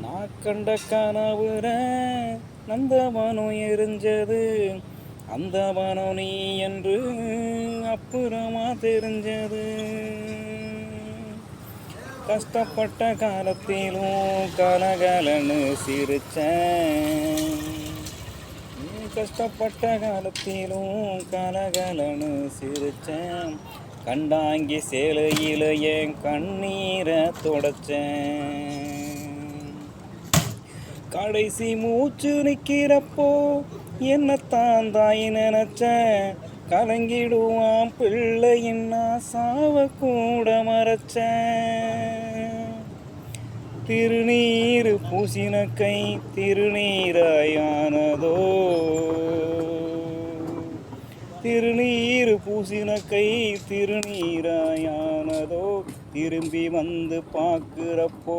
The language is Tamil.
நான் கண்ட கனவுல நந்தவனம் எரிஞ்சது, அந்த வனம் நீ என்று அப்புறமா தெரிஞ்சது. கஷ்டப்பட்ட காலத்திலும் கலகலன்னு சிரிச்சேன். கஷ்டப்பட்ட காலத்திலும் கலகலன்னு சிரிச்சேன். கண்டாங்கி சேலையில என் கண்ணீரை தொடச்சேன். கடைசி மூச்சு நிற்கிறப்போ என்னத்தான் தாய் நினைச்சேன். கலங்கிடுவான் பிள்ளையின்னா சாவ கூட மறைச்சேன். திருநீர் பூசின கை திருநீராயானதோ, திருநீர் பூசின கை திருநீராயானதோ. திரும்பி வந்து பார்க்குறப்போ